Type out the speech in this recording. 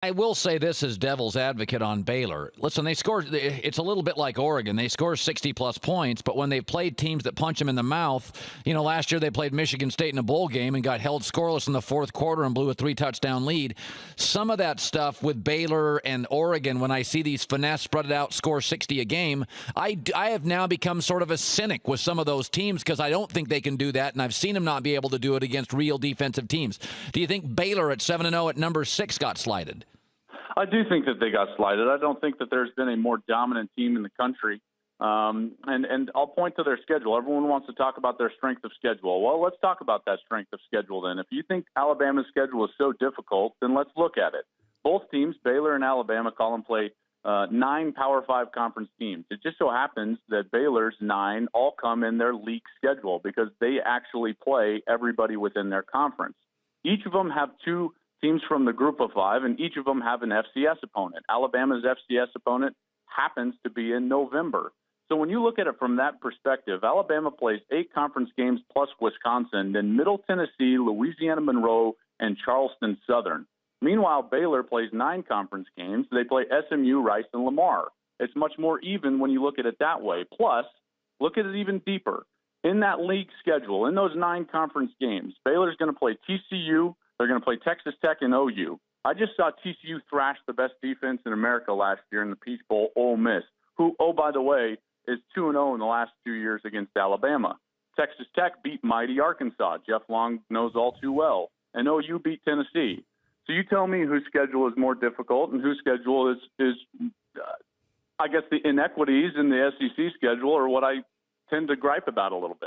I will say this as devil's advocate on Baylor. Listen, they scored. It's a little bit like Oregon. They score 60-plus points, but when they've played teams that punch them in the mouth, last year they played Michigan State in a bowl game and got held scoreless in the fourth quarter and blew a 3-touchdown lead. Some of that stuff with Baylor and Oregon, when I see these finesse spread it out, score 60 a game, I have now become sort of a cynic with some of those teams because I don't think they can do that, and I've seen them not be able to do it against real defensive teams. Do you think Baylor at 7-0 at number 6 got slighted? I do think that they got slighted. I don't think that there's been a more dominant team in the country. And I'll point to their schedule. Everyone wants to talk about their strength of schedule. Well, let's talk about that strength of schedule then. If you think Alabama's schedule is so difficult, then let's look at it. Both teams, Baylor and Alabama, call and play 9 Power 5 conference teams. It just so happens that Baylor's 9 all come in their league schedule because they actually play everybody within their conference. Each of them have 2 teams from the group of 5, and each of them have an FCS opponent. Alabama's FCS opponent happens to be in November. So when you look at it from that perspective, Alabama plays 8 conference games plus Wisconsin, then Middle Tennessee, Louisiana Monroe, and Charleston Southern. Meanwhile, Baylor plays 9 conference games. They play SMU, Rice, and Lamar. It's much more even when you look at it that way. Plus, look at it even deeper. In that league schedule, in those 9 conference games, Baylor's going to play TCU. They're going to play Texas Tech and OU. I just saw TCU thrash the best defense in America last year in the Peach Bowl, Ole Miss, who, oh, by the way, is 2-0 in the last 2 years against Alabama. Texas Tech beat mighty Arkansas. Jeff Long knows all too well. And OU beat Tennessee. So you tell me whose schedule is more difficult and whose schedule is I guess the inequities in the SEC schedule are what I tend to gripe about a little bit.